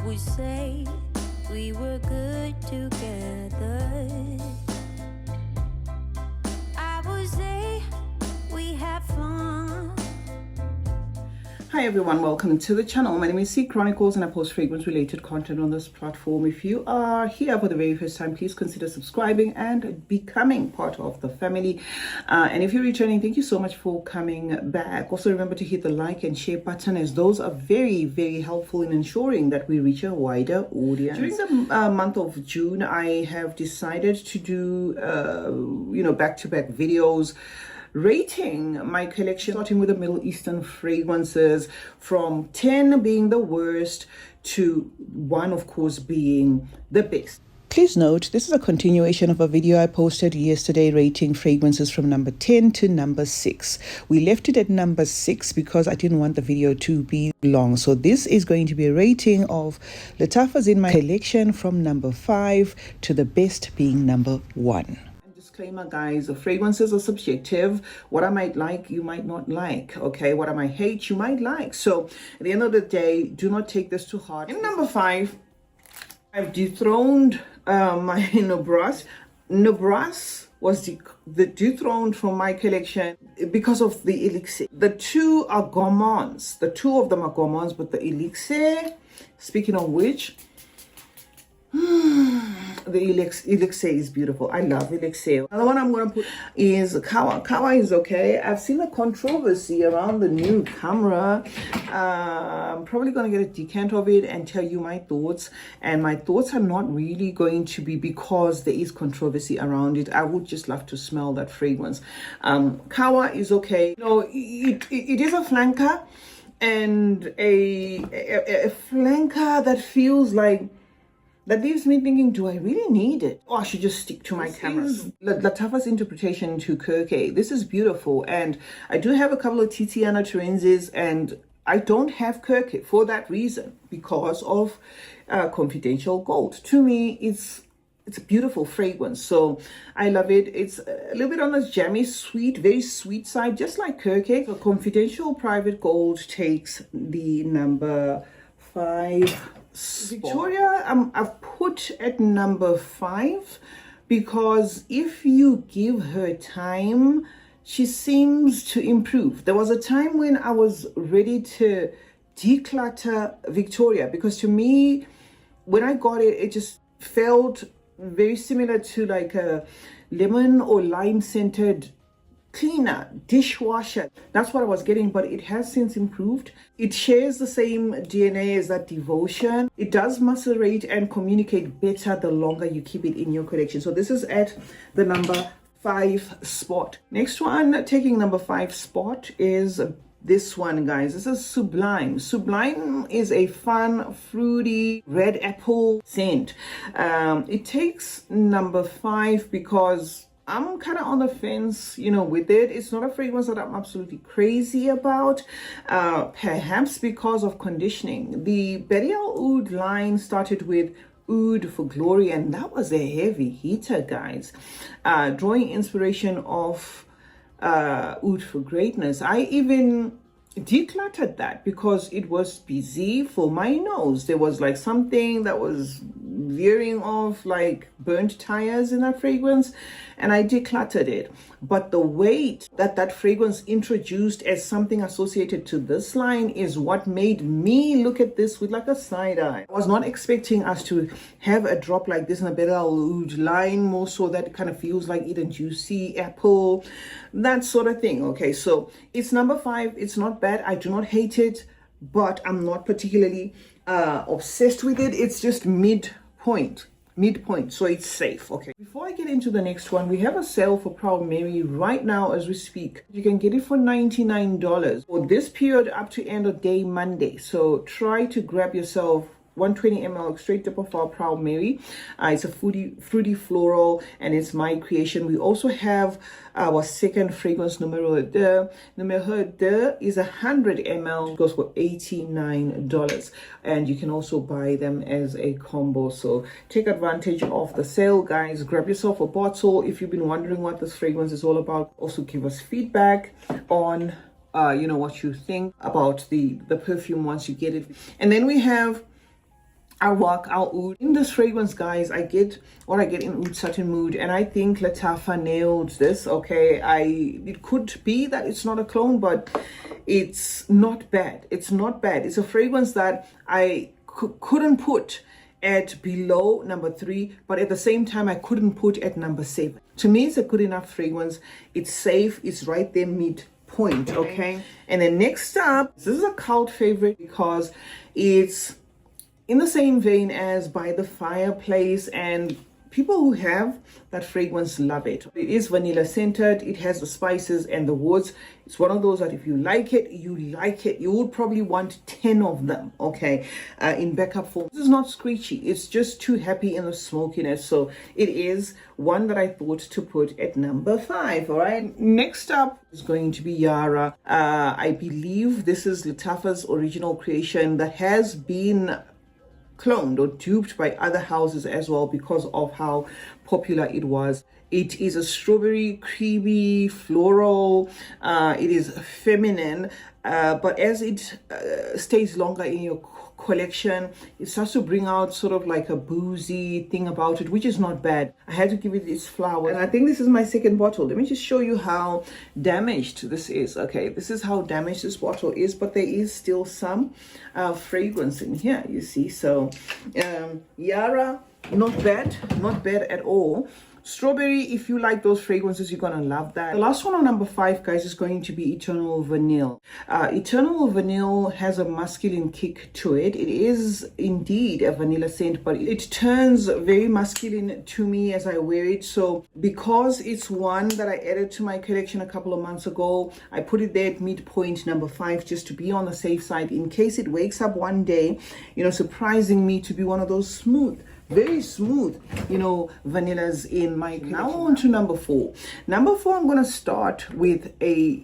would say we were good together. I would say we had fun. Hi everyone, welcome to the channel. My name is CeeChronicles and I post fragrance related content on this platform. If you are here for the very first time, please consider subscribing and becoming part of the family. And if you're returning, thank you so much for coming back. Also remember to hit the like and share button, as those are very, very helpful in ensuring that we reach a wider audience. During the month of June, I have decided to do back-to-back videos rating my collection, starting with the Middle Eastern fragrances, from 10 being the worst to 1, of course, being the best. Please note, this is a continuation of a video I posted yesterday rating fragrances from number 10 to number 6. We left it at number 6 because I didn't want the video to be long. So this is going to be a rating of Lattafas in my collection from number 5 to the best being number 1. Disclaimer, guys, fragrances are subjective. What I might like, you might not like. Okay, what I might hate, you might like. So at the end of the day, do not take this to heart. In number 5, I've dethroned my Nobras. Nobras was the dethroned from my collection because of the elixir. The two are gourmands. The two of them are gourmands, but the elixir, speaking of which, the elixir is beautiful. I love elixir. Another one I'm going to put is Kawa. Kawa is okay. I've seen a controversy around the new camera. I'm probably going to get a decant of it and tell you my thoughts. And my thoughts are not really going to be because there is controversy around it. I would just love to smell that fragrance. Kawa is okay. You know, it is a flanker, and a flanker that feels like, that leaves me thinking, do I really need it? Or I should just stick to my cameras. Lattafa's interpretation to Kirke. This is beautiful. And I do have a couple of Tiziana Terenzes, and I don't have Kirke for that reason, because of confidential gold. To me, it's a beautiful fragrance. So I love it. It's a little bit on the jammy, sweet, very sweet side, just like Kirke. So confidential private gold takes the number 5. Victoria, I've put at number 5 because if you give her time, she seems to improve. There was a time when I was ready to declutter Victoria, because to me, when I got it, it just felt very similar to like a lemon or lime scented cleaner, dishwasher. That's what I was getting, but it has since improved. It shares the same DNA as that Devotion. It does macerate and communicate better the longer you keep it in your collection. So this is at the number 5 spot. Next one, taking number 5 spot, is this one, guys. This is Sublime. Sublime is a fun, fruity, red apple scent. It takes number 5 because I'm kind of on the fence, with it. It's not a fragrance that I'm absolutely crazy about, perhaps because of conditioning. The Burial Oud line started with Oud for Glory, and that was a heavy hitter, guys. Drawing inspiration of Oud for Greatness. I even decluttered that because it was busy for my nose. There was like something that was veering off, like burnt tires in that fragrance, and I decluttered it. But the weight that fragrance introduced as something associated to this line is what made me look at this with like a side eye. I was not expecting us to have a drop like this in a Burial Oud line, more so that kind of feels like Eden Juicy, apple, that sort of thing. Okay, so it's number 5. It's not bad. I do not hate it, but I'm not particularly obsessed with it. It's just midpoint, so it's safe. Okay, before I get into the next one, we have a sale for Proud Mary right now as we speak. You can get it for $99 for this period up to end of day Monday. So try to grab yourself 120 ml straight dip of our Proud Mary. It's a fruity floral, and it's my creation. We also have our second fragrance, Numero 2. Numero 2 is 100 ml, goes for $89, and you can also buy them as a combo. So take advantage of the sale, guys. Grab yourself a bottle. If you've been wondering what this fragrance is all about, also give us feedback on what you think about the perfume once you get it. And then we have I walk out oud. In this fragrance, guys, I get what I get in Oud Satin Mood, and I think Lattafa nailed this. Okay, it could be that it's not a clone, but it's not bad. It's not bad. It's a fragrance that I couldn't put at below number 3, but at the same time I couldn't put at number 7. To me, it's a good enough fragrance. It's safe. It's right there midpoint. Okay, and then next up, this is a cult favorite because it's in the same vein as By the Fireplace, and people who have that fragrance love it. It is vanilla scented. It has the spices and the woods. It's one of those that if you like it, you like it. You would probably want 10 of them, okay, in backup form. This is not screechy. It's just too happy in the smokiness. So it is one that I thought to put at number 5, all right? Next up is going to be Yara. I believe this is Lattafa's original creation that has been cloned or duped by other houses as well because of how popular it was. It is a strawberry, creamy, floral. It is feminine, but as it stays longer in your collection, it starts to bring out sort of like a boozy thing about it, which is not bad. I had to give it its flowers, and I think this is my second bottle. Let me just show you how damaged this is. Okay, this is how damaged this bottle is, but there is still some fragrance in here, you see. So Yara, not bad at all. Strawberry, if you like those fragrances, you're gonna love that. The last one on number 5, guys, is going to be Eternal Vanille. Eternal Vanille has a masculine kick to it. It is indeed a vanilla scent, but it turns very masculine to me as I wear it. So because it's one that I added to my collection a couple of months ago, I put it there at midpoint number 5 just to be on the safe side in case it wakes up one day, you know, surprising me to be one of those smooth, very smooth, you know, vanillas in my collection. Now on to number 4. Number 4, I'm going to start with a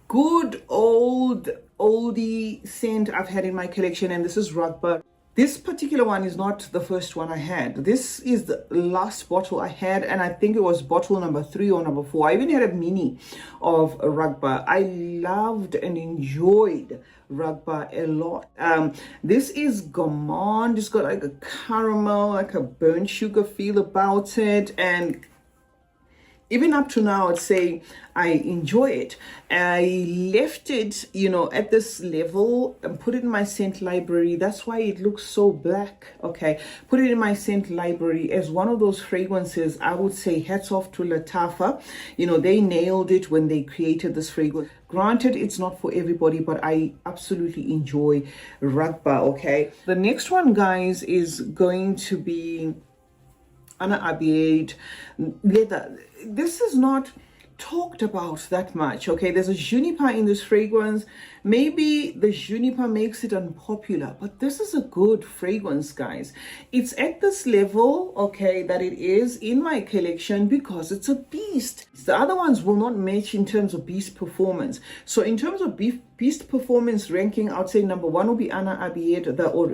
good oldie scent I've had in my collection, and this is Rugba. This particular one is not the first one I had. This is the last bottle I had, and I think it was bottle number 3 or number 4. I even had a mini of Rugba. I loved and enjoyed Rugba a lot. This is gourmand. It's got like a caramel, like a burnt sugar feel about it, and even up to now, I'd say I enjoy it. I left it, you know, at this level and put it in my scent library. That's why it looks so black, okay? Put it in my scent library as one of those fragrances. I would say hats off to Lattafa. You know, they nailed it when they created this fragrance. Granted, it's not for everybody, but I absolutely enjoy Rugba, okay? The next one, guys, is going to be Anna Abiad leather. This is not talked about that much, okay? There's a juniper in this fragrance. Maybe the juniper makes it unpopular, but this is a good fragrance, guys. It's at this level, okay, that it is in my collection because it's a beast. The other ones will not match in terms of beast performance. So in terms of beast performance ranking, I would say number 1 will be Anna Abiad.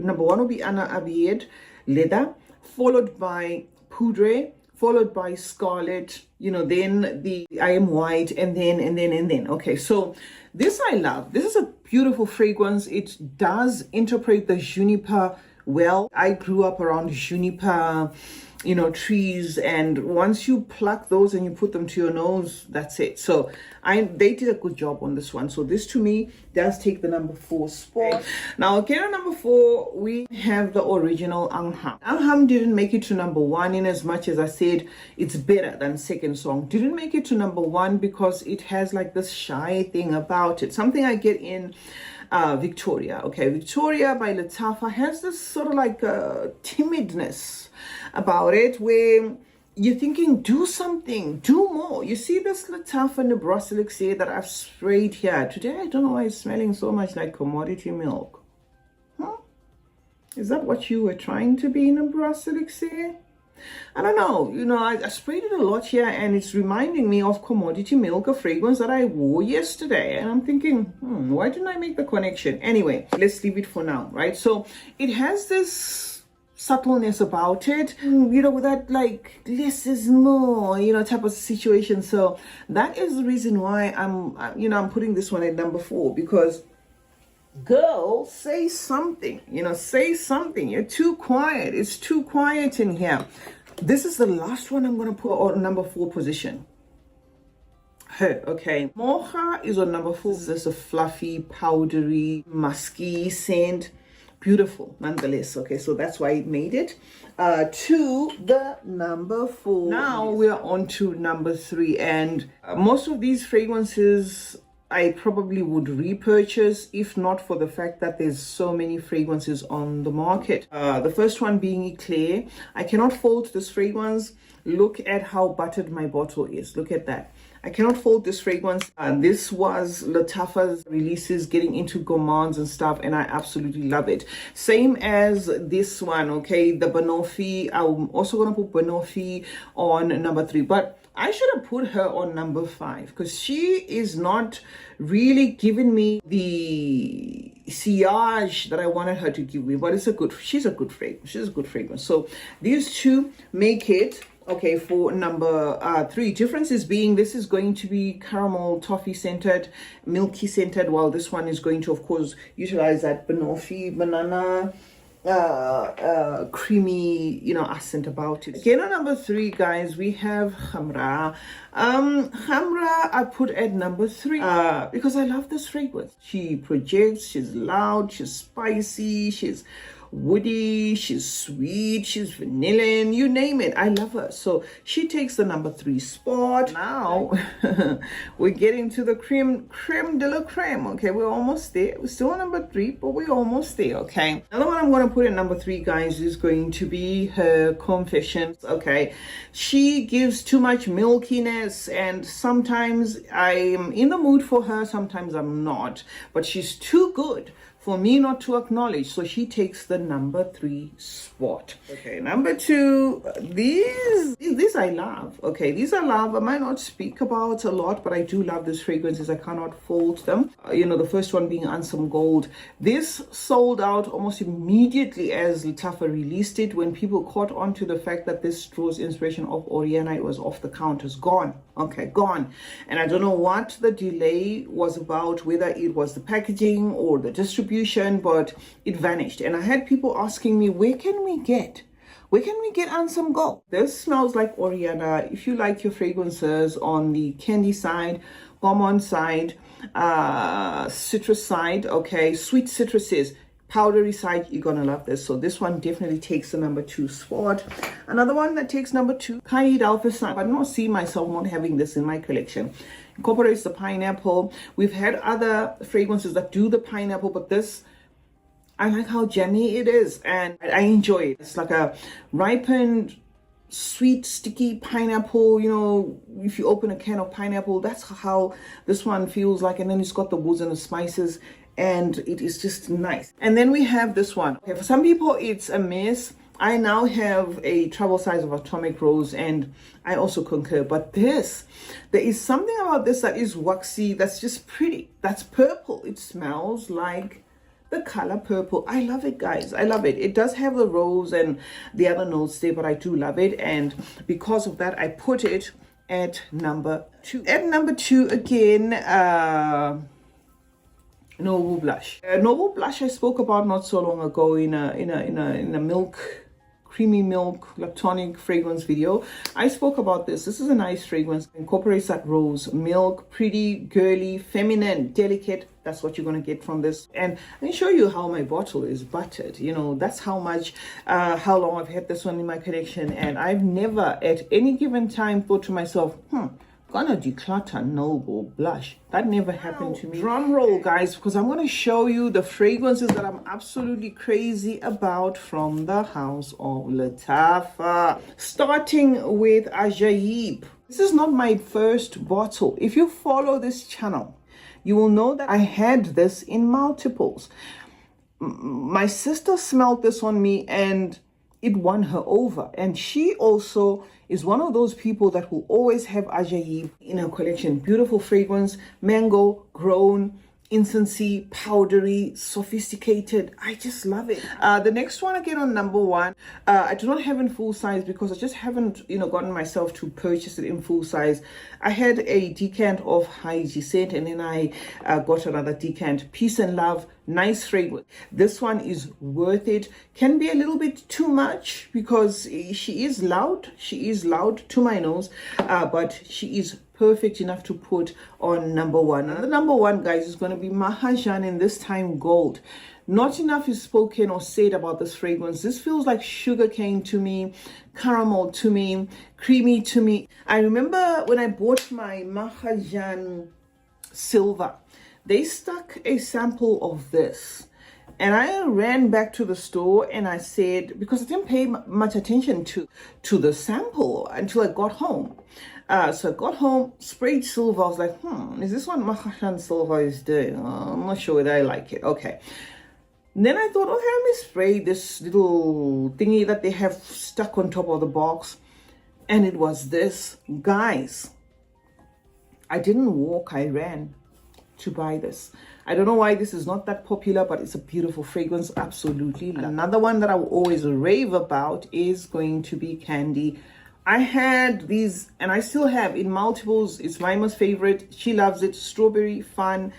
Number 1 will be Anna Abiad leather, followed by Poudre, followed by Scarlet, you know, then the I Am White, and then. Okay, so this I love. This is a beautiful fragrance. It does interpret the juniper well. I grew up around juniper, you know, trees, and once you pluck those and you put them to your nose, that's it. So they did a good job on this one. So this to me does take the number 4 spot. Now again, on number 4 we have the original Angham. Angham didn't make it to number 1 in as much as I said it's better than second song. Didn't make it to number 1 because it has like this shy thing about it, something I get in Victoria. Okay, Victoria by Lattafa has this sort of like timidness about it where you're thinking, do something, do more. You see this Lattafa Nebraska Elixir that I've sprayed here today. I don't know why it's smelling so much like commodity milk. Huh? Is that what you were trying to be, Nebraska Elixir? I don't know. You know, I sprayed it a lot here, and it's reminding me of commodity milk, a fragrance that I wore yesterday. And I'm thinking, why didn't I make the connection? Anyway, let's leave it for now, right? So it has this subtleness about it, you know, with that like less is more, you know, type of situation. So that is the reason why I'm putting this one at number 4, because Girl, say something, say something. You're too quiet. It's too quiet in here. This is the last one I'm going to put on number 4 position. Her, okay. Mocha is on number 4. This is a fluffy, powdery, musky scent. Beautiful, nonetheless. Okay, so that's why it made it to the number 4. Now we're on to number 3, and most of these fragrances I probably would repurchase if not for the fact that there's so many fragrances on the market. The first one being Eclair. I cannot fault this fragrance. Look at how buttered my bottle is. Look at that. I cannot fault this fragrance. This was Lattafa's releases, getting into gourmands and stuff, and I absolutely love it. Same as this one, okay, the Banoffee. I'm also going to put Banoffee on number 3, but I should have put her on number 5 because she is not really giving me the sillage that I wanted her to give me, but she's a good fragrance. She's a good fragrance. So these two make it okay for number 3. Differences being this is going to be caramel toffee scented, milky scented, while this one is going to of course utilize that Banoffee banana creamy accent about it. Again on number 3, guys, we have Khamra. Khamra I put at number 3 because I love this fragrance. She projects, she's loud, she's spicy, she's woody, she's sweet, she's vanillian, you name it. I love her. So she takes the number 3 spot. Now we're getting to the creme de la creme. Okay, we're almost there. We're still on number 3, but we're almost there. Okay, another one I'm going to put at number 3, guys, is going to be her Confessions. Okay, she gives too much milkiness, and sometimes I'm in the mood for her, sometimes I'm not, but she's too good for me not to acknowledge, so she takes the number 3 spot. Okay, number 2, these I love. Okay, these I love. I might not speak about a lot, but I do love these fragrances. I cannot fault them. The first one being Ansem Gold. This sold out almost immediately as Lattafa released it. When people caught on to the fact that this draws inspiration of Oriana, it was off the counters, gone. Okay, gone. And I don't know what the delay was about, whether it was the packaging or the distribution, but it vanished. And I had people asking me, where can we get Ansem Gold? This smells like Oriana. If you like your fragrances on the candy side, gourmand side, citrus side, okay, sweet citruses, powdery side, you're gonna love this. So this one definitely takes the number 2 spot. Another one that takes number 2, Caid Alpha. I don't see myself not having this in my collection. Incorporates the pineapple. We've had other fragrances that do the pineapple, but this, I like how jammy it is, and I enjoy it. It's like a ripened, sweet, sticky pineapple. If you open a can of pineapple, that's how this one feels like. And then it's got the woods and the spices, and it is just nice. And then we have this one. Okay, for some people it's a mess. I now have a travel size of Atomic Rose, and I also concur. But there is something about this that is waxy, that's just pretty. That's purple. It smells like the color purple. I love it, guys. I love it. It does have the rose and the other notes there, but I do love it. And because of that, I put it at number 2. At number 2 again, Noble Blush. Noble Blush I spoke about not so long ago in a creamy milk lactonic fragrance video. I spoke about this. This is a nice fragrance. Incorporates that rose milk, pretty, girly, feminine, delicate. That's what you're going to get from this. And let me show you how my bottle is buttered. That's how how long I've had this one in my collection. And I've never at any given time thought to myself, gonna declutter Noble Blush. That never happened to me. Drum roll, guys, because I'm gonna show you the fragrances that I'm absolutely crazy about from the house of Lattafa. Starting with Ajaib. This is not my first bottle. If you follow this channel, you will know that I had this in multiples. My sister smelled this on me and it won her over. And she also is one of those people that will always have Ajaib in her collection. Beautiful fragrance, mango, grown, incensey, powdery, sophisticated. I just love it. The next one again on number 1, I do not have in full size because I just haven't gotten myself to purchase it in full size. I had a decant of High G scent, and then I got another decant, Peace and Love Nice fragrance. This one is worth it. Can be a little bit too much because she is loud. She is loud to my nose, but she is perfect enough to put on number one. And the number one, guys, is going to be Mahajan, and this time gold. Not enough is spoken or said about this fragrance. This feels like sugarcane to me, caramel to me, creamy to me. I remember when I bought my Mahajan silver, they stuck a sample of this, and I ran back to the store and I said, because I didn't pay much attention to the sample until I got home. So I got home, sprayed silver. I was like, is this what Mahajan silver is doing? I'm not sure whether I like it. Okay. Then I thought, okay, let me spray this little thingy that they have stuck on top of the box. And it was this. Guys, I didn't walk, I ran to buy this. I don't know why this is not that popular, but it's a beautiful fragrance, absolutely. Another one that I will always rave about is going to be Candy. I had these, and I still have in multiples. It's my most favorite. She loves it. Strawberry, fun,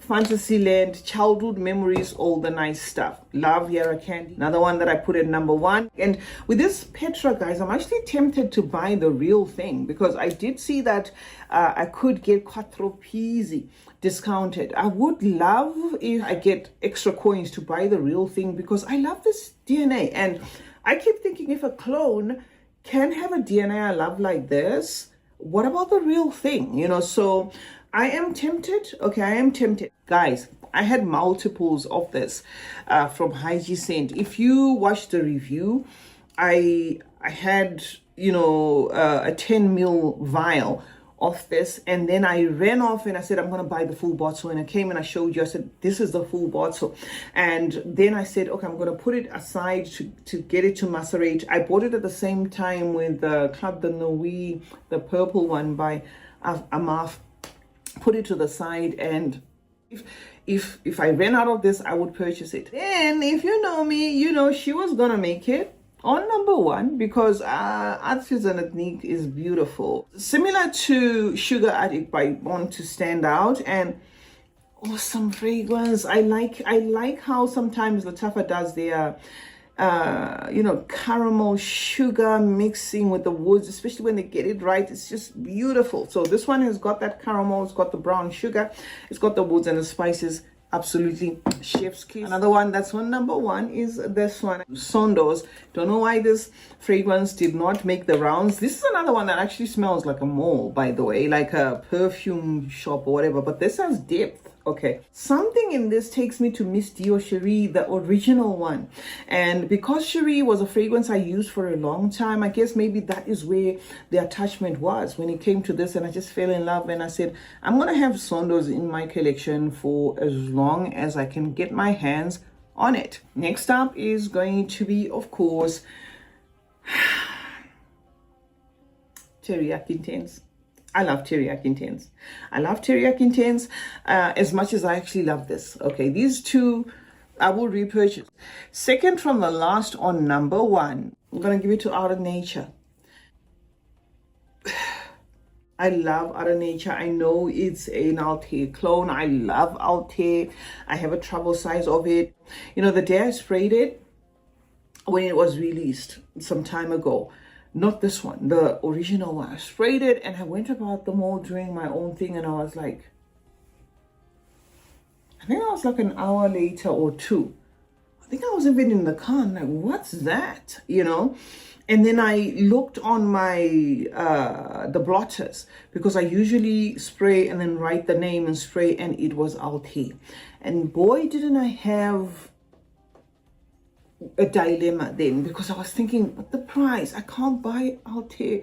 Fantasyland, childhood memories, all the nice stuff. Love Yara Candy. Another one that I put at number one. And with this Petra, guys, I'm actually tempted to buy the real thing because I did see that I could get Quattro Pizzi discounted. I would love if I get extra coins to buy the real thing because I love this DNA. And I keep thinking, if a clone can have a DNA I love like this, what about the real thing? You know, so I am tempted. Okay, I am tempted. Guys, I had multiples of this from Hygie Scent. If you watch the review, I had, you know, a 10 ml vial of this, and then I ran off and I said, I'm going to buy the full bottle. And I came and I showed you, I said, this is the full bottle. And then I said, okay, I'm going to put it aside to get it to macerate. I bought it at the same time with the Club de Nuit, the purple one by Amaf. Put it to the side, and if I ran out of this, I would purchase it. And if you know me, you know she was gonna make it on number one because Artisanatnik is beautiful. Similar to Sugar Addict, but I want to stand out. And awesome fragrance. I like how sometimes Lattafa does their you know, caramel sugar mixing with the woods, especially when they get it right. It's just beautiful. So this one has got that caramel, it's got the brown sugar, it's got the woods and the spices. Absolutely chef's kiss. Another one that's on number one is this one, Sondos. Don't know why this fragrance did not make the rounds. This is another one that actually smells like a mall, by the way, like a perfume shop or whatever, but this has depth. Okay, something in this takes me to Miss Dio Cherie, the original one. And because Cherie was a fragrance I used for a long time, I guess maybe that is where the attachment was when it came to this. And I just fell in love and I said, I'm going to have Sondos in my collection for as long as I can get my hands on it. Next up is going to be, of course, Teriyaki Intense. I love Teriyaki Intense. I love Teriyaki Intense as much as I actually love this. Okay, these two I will repurchase. Second from the last on number one, I'm going to give it to Out of Nature. I love Out of Nature. I know it's an Altair clone. I love Altair. I have a travel size of it. You know, the day I sprayed it, when it was released some time ago, not this one, the original one. I sprayed it and I went about the mall doing my own thing, and I was like, I think I was like an hour later or two. I think I was even in the car. I'm like, what's that? You know? And then I looked on my, the blotters, because I usually spray and then write the name and spray, and it was Altair. And boy, didn't I have a dilemma then, because I was thinking, the price, I can't buy Altair.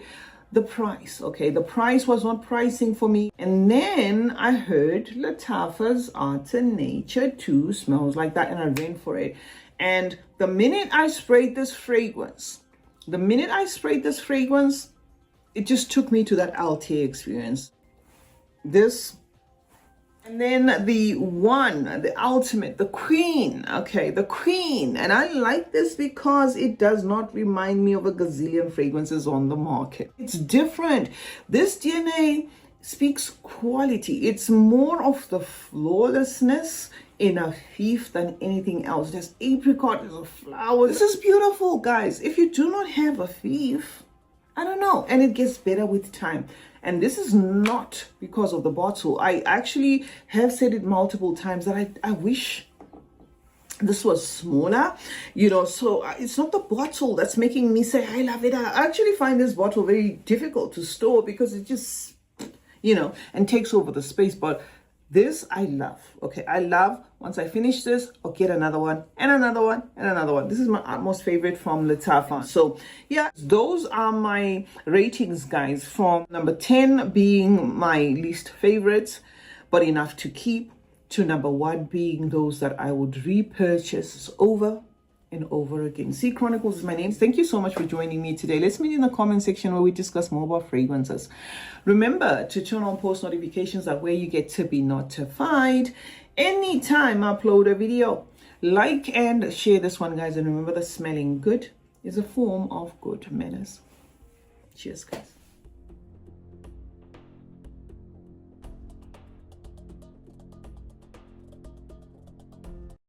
The price, okay, the price was not pricing for me. And then I heard Lattafa's Art and Nature 2 smells like that, and I ran for it. And the minute I sprayed this fragrance, it just took me to that Altair experience. This, and then the one, the ultimate, the queen, okay, the queen. And I like this because it does not remind me of a gazillion fragrances on the market. It's different. This DNA speaks quality. It's more of the flawlessness in a fief than anything else. There's apricot, there's a flower. This is beautiful, guys. If you do not have a fief, I don't know, and it gets better with time. And this is not because of the bottle. I actually have said it multiple times that I wish this was smaller, you know. So it's not the bottle that's making me say I love it. I actually find this bottle very difficult to store because it just, you know, and takes over the space. But this I love. Okay, I love. Once I finish this, I'll get another one and another one and another one. This is my utmost favorite from Lattafa. So yeah, those are my ratings, guys, from number 10 being my least favorites but enough to keep, to number 1 being those that I would repurchase over and over again. CeeChronicles is my name. Thank you so much for joining me today. Let's meet in the comment section where we discuss more about fragrances. Remember to turn on post notifications, that way you get to be notified anytime I upload a video. Like and share this one, guys, and remember that smelling good is a form of good manners. Cheers, guys.